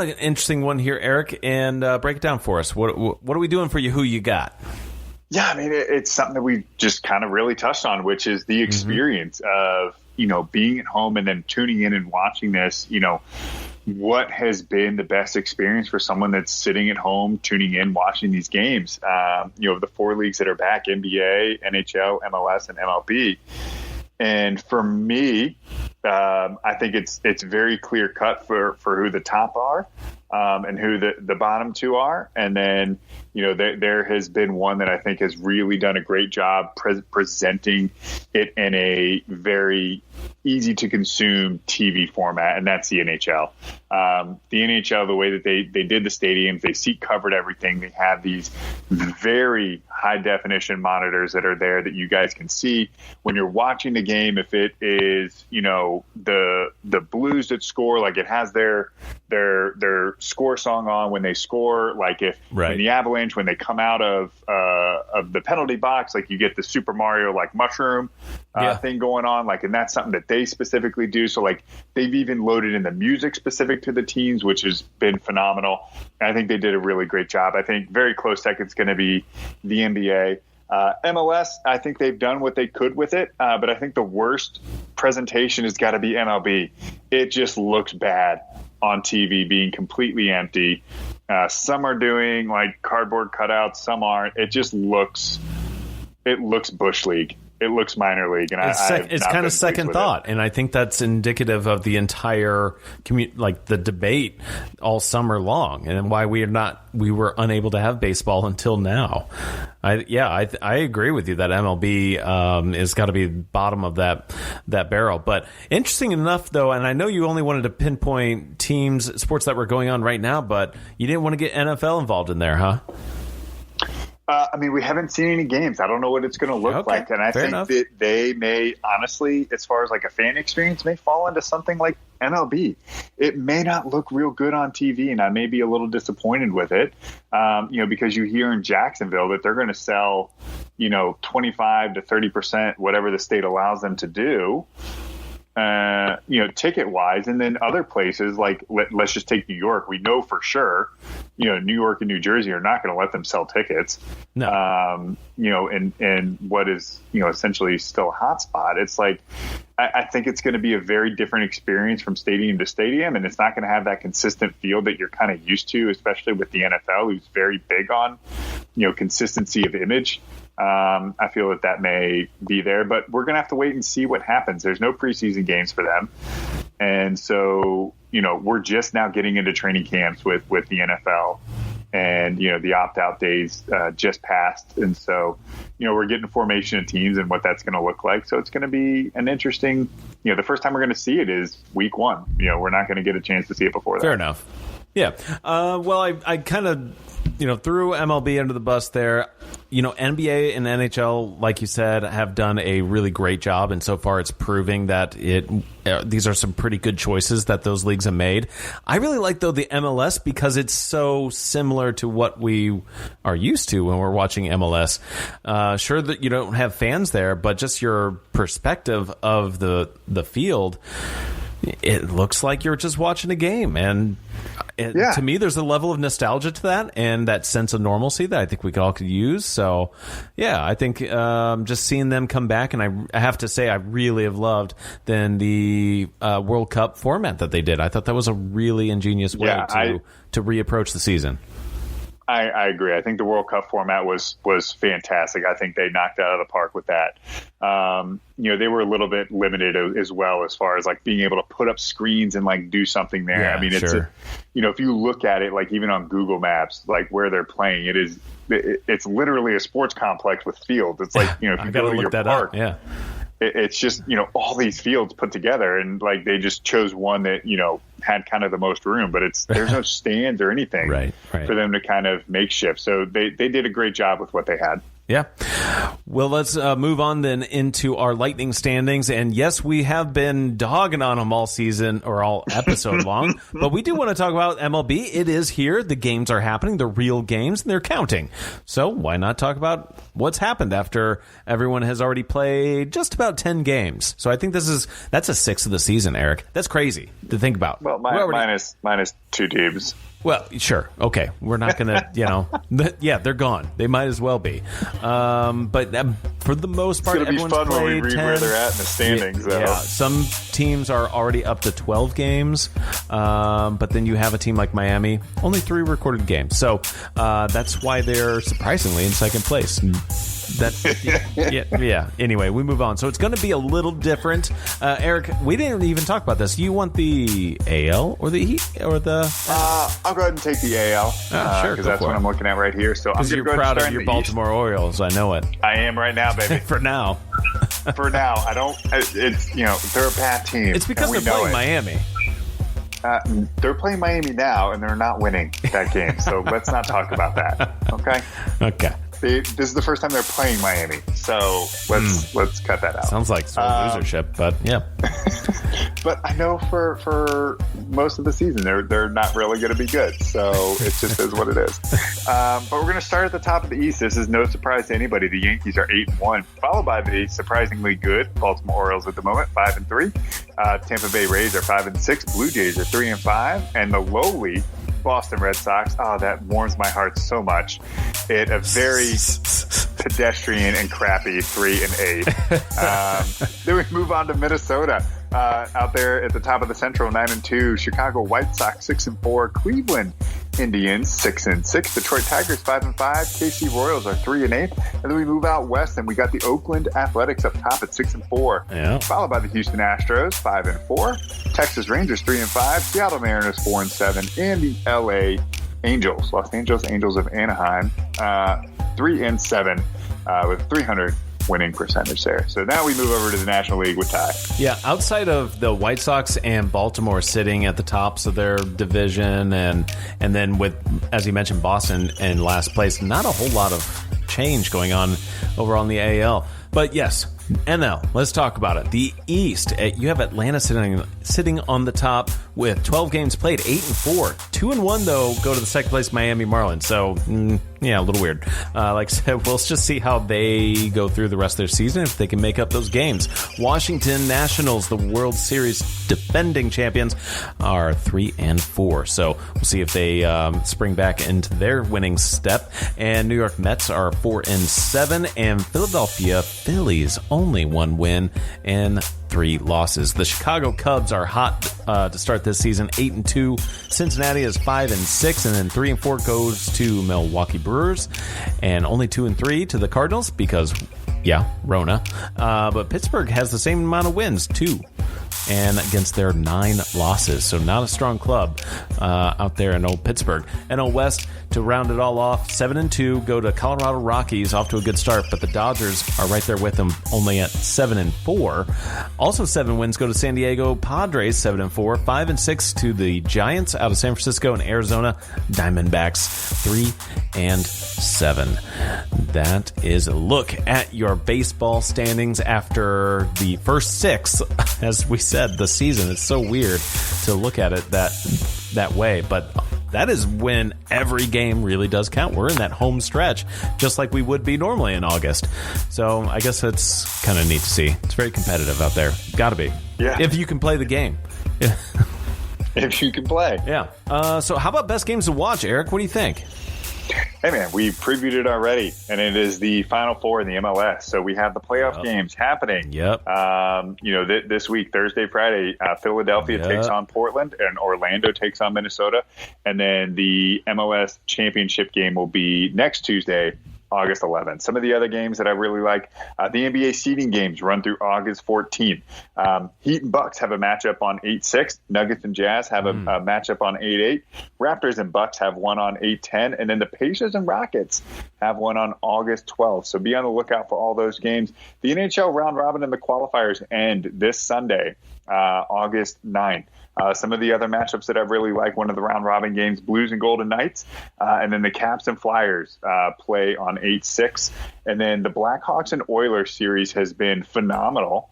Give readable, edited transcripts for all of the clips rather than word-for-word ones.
An interesting one here, Eric, and break it down for us. What are we doing for you? Who you got? Yeah, I mean, it's something that we just kind of really touched on, which is the experience of, being at home and then tuning in and watching this. What has been the best experience for someone that's sitting at home, tuning in, watching these games? The 4 leagues that are back, NBA, NHL, MLS, and MLB. And for me, I think it's very clear cut for who the top are and who the bottom 2 are. And then, there has been one that I think has really done a great job presenting it in a very easy to consume TV format, and that's the NHL. The NHL, the way that they did the stadiums, they seat covered everything. They have these very high definition monitors that are there that you guys can see when you're watching the game. If it is, the Blues that score, like it has their score song on when they score, like if in the Avalanche, when they come out of the penalty box, like you get the Super Mario like mushroom thing going on, like, and that's something that they specifically do. So like they've even loaded in the music specific to the teams, which has been phenomenal. And I think they did a really great job. I think very close second's going to be the NBA. MLS, I think they've done what they could with it, but I think the worst presentation has got to be MLB. It just looks bad on TV, being completely empty. Some are doing like cardboard cutouts, some aren't. It just looks Bush League. It looks minor league, and it's kind of second thought, and I think that's indicative of the entire the debate all summer long, and why we were unable to have baseball until now. I agree with you that MLB has got to be bottom of that barrel. But interesting enough, though, and I know you only wanted to pinpoint teams, sports that were going on right now, but you didn't want to get NFL involved in there, huh? I mean, we haven't seen any games. I don't know what it's going to look like. And I think that they may, honestly, as far as like a fan experience, may fall into something like MLB. It may not look real good on TV, and I may be a little disappointed with it, because you hear in Jacksonville that they're going to sell, 25 to 30%, whatever the state allows them to do. Ticket wise, and then other places like let's just take New York. We know for sure, New York and New Jersey are not going to let them sell tickets. No. And what is essentially still a hotspot. It's like I think it's going to be a very different experience from stadium to stadium, and it's not going to have that consistent feel that you're kind of used to, especially with the NFL, who's very big on consistency of image. I feel that may be there, but we're going to have to wait and see what happens. There's no preseason games for them. And so, we're just now getting into training camps with the NFL, and, the opt-out days just passed. And so, we're getting formation of teams and what that's going to look like. So it's going to be an interesting, the first time we're going to see it is week 1. We're not going to get a chance to see it before that. Fair enough. Yeah. Well, I kind of, threw MLB under the bus there. NBA and NHL, like you said, have done a really great job, and so far it's proving that these are some pretty good choices that those leagues have made. I really like, though, the MLS because it's so similar to what we are used to when we're watching MLS. Sure that you don't have fans there, but just your perspective of the field, it looks like you're just watching a game, and to me, there's a level of nostalgia to that and that sense of normalcy that I think we could use. So, yeah, I think just seeing them come back, and I have to say I really have loved the World Cup format that they did. I thought that was a really ingenious way to reapproach the season. I agree. I think the World Cup format was fantastic. I think they knocked it out of the park with that. They were a little bit limited as well as far as like being able to put up screens and like do something there. Yeah, I mean, it's if you look at it, like even on Google Maps, like where they're playing, it's literally a sports complex with fields. It's like, if you go to your park, it's just, all these fields put together, and like they just chose one that, had kind of the most room, but there's no stands or anything right. for them to kind of makeshift. So they did a great job with what they had. Yeah. Well, let's move on then into our Lightning standings. And yes, we have been dogging on them all season or all episode long, but we do want to talk about MLB. It is here. The games are happening, the real games, and they're counting. So why not talk about what's happened after everyone has already played just about 10 games? So I think that's a sixth of the season, Eric. That's crazy to think about. Well, minus 2 teams. Well, sure. Okay. We're not going to, yeah, they're gone. They might as well be. But for the most part, it's going to be fun when we read where they're at in the standings. Yeah. Some teams are already up to 12 games. But then you have a team like Miami, only 3 recorded games. So that's why they're surprisingly in second place. Yeah. Anyway, we move on. So it's going to be a little different. Eric, we didn't even talk about this. You want the AL or the I'll go ahead and take the AL. Sure, because that's what I'm looking at right here. So I'm you're proud of your Baltimore Orioles. I know it. I am right now, baby. For now. For now, I don't. It's they're a bad team. It's because they're playing Miami. They're playing Miami now, and they're not winning that game. So let's not talk about that. Okay. Okay. This is the first time they're playing Miami, so let's cut that out. Sounds like sore losership, but yeah. But I know for most of the season they're not really going to be good, so it just is what it is. But we're going to start at the top of the East. This is no surprise to anybody. The Yankees are 8-1, followed by the surprisingly good Baltimore Orioles at the moment, 5-3. Tampa Bay Rays are 5-6. Blue Jays are 3-5, and the lowly Boston Red Sox. Oh, that warms my heart so much. A very pedestrian and crappy 3-8. Then we move on to Minnesota. Out there at the top of the Central, 9-2. Chicago White Sox 6-4. Cleveland Indians 6-6. Detroit Tigers 5-5. KC Royals are 3-8. And then we move out west, and we got the Oakland Athletics up top at 6-4. Yeah. Followed by the Houston Astros 5-4. Texas Rangers 3-5. Seattle Mariners 4-7, and the LA Angels, Los Angeles Angels of Anaheim, 3-7 with 300 winning percentage there. So now we move over to the National League with Ty. Yeah, outside of the White Sox and Baltimore sitting at the tops of their division, and then with, as you mentioned, Boston in last place, not a whole lot of change going on over on the AL. But yes, NL, let's talk about it. The East, you have Atlanta sitting on the top with 12 games played, 8-4. 2-1, though, go to the second place Miami Marlins. So, yeah, a little weird. Like I said, we'll just see how they go through the rest of their season, if they can make up those games. Washington Nationals, the World Series defending champions, are 3-4. So we'll see if they spring back into their winning step. And New York Mets are 4-7, and Philadelphia Phillies only 1 win and 3 losses. The Chicago Cubs are hot to start this season, 8-2. Cincinnati is 5-6, and then 3-4 goes to Milwaukee Brewers, and only 2-3 to the Cardinals because, yeah, Rona. But Pittsburgh has the same amount of wins, 2, and against their 9 losses. So not a strong club out there in old Pittsburgh. NL West, to round it all off, 7-2 go to Colorado Rockies, off to a good start, but the Dodgers are right there with them, only at 7-4. Also 7 wins go to San Diego Padres, 7-4. 5-6 to the Giants out of San Francisco, and Arizona Diamondbacks, 3-7. That is a look at your baseball standings after the first 6. As we said, the season, it's so weird to look at it that way, but that is when every game really does count. We're in that home stretch, just like we would be normally in August. So I guess it's kind of neat to see. It's very competitive out there. Got to be. Yeah. If you can play the game. Yeah. If you can play. Yeah. So how about best games to watch, Eric? What do you think? Hey, man, we previewed it already, and it is the Final Four in the MLS. So we have the playoff games happening. Yep. This week, Thursday, Friday, Philadelphia takes on Portland, and Orlando takes on Minnesota. And then the MLS championship game will be next Tuesday, August 11th. Some of the other games that I really like, the NBA seeding games run through August 14th. Heat and Bucks have a matchup on 8-6. Nuggets and Jazz have a matchup on 8-8. Raptors and Bucks have one on 8-10. And then the Pacers and Rockets have one on August 12th. So be on the lookout for all those games. The NHL round robin and the qualifiers end this Sunday, August 9th. Some of the other matchups that I really like, one of the round-robin games, Blues and Golden Knights, and then the Caps and Flyers play on 8-6. And then the Blackhawks and Oilers series has been phenomenal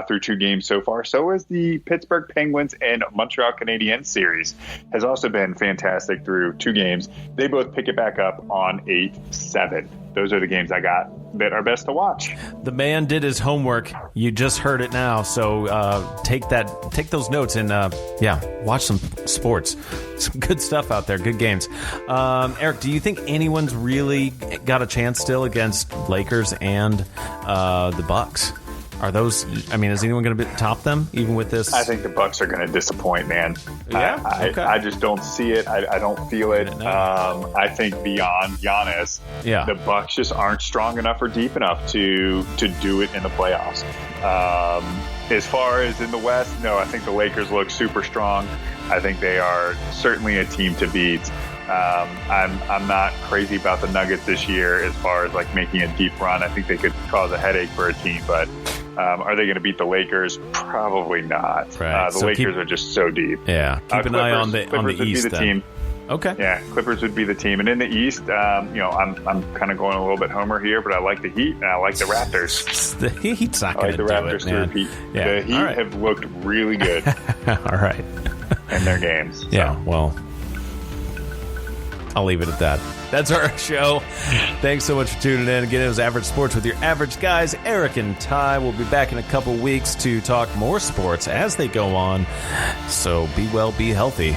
through 2 games so far. So is the Pittsburgh Penguins and Montreal Canadiens series has also been fantastic through 2 games. They both pick it back up on 8-7. Those are the games I got that are best to watch. The man did his homework. You just heard it now. So take those notes and watch some sports. Some good stuff out there. Good games. Eric, do you think anyone's really got a chance still against Lakers and the Bucks? Are those? I mean, is anyone going to top them even with this? I think the Bucks are going to disappoint, man. Yeah, I just don't see it. I don't feel it. I think beyond Giannis, the Bucks just aren't strong enough or deep enough to do it in the playoffs. As far as in the West, no, I think the Lakers look super strong. I think they are certainly a team to beat. I'm not crazy about the Nuggets this year as far as like making a deep run. I think they could cause a headache for a team, but are they going to beat the Lakers? Probably not. Right. The Lakers are just so deep. Yeah, keep an eye on the East. Would be the team. Okay. Yeah, Clippers would be the team, and in the East, I'm kind of going a little bit homer here, but I like the Heat and I like the Raptors. The Heat's not going to do Raptors it, man. repeat. Yeah. The Heat have looked really good. All right. In their games. So. Yeah. Well, I'll leave it at that. That's our show. Thanks so much for tuning in. Again, it was Average Sports with your average guys, Eric and Ty. We'll be back in a couple weeks to talk more sports as they go on. So be well, be healthy.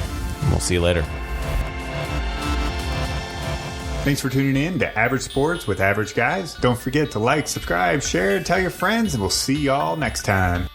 We'll see you later. Thanks for tuning in to Average Sports with Average Guys. Don't forget to like, subscribe, share, tell your friends, and we'll see y'all next time.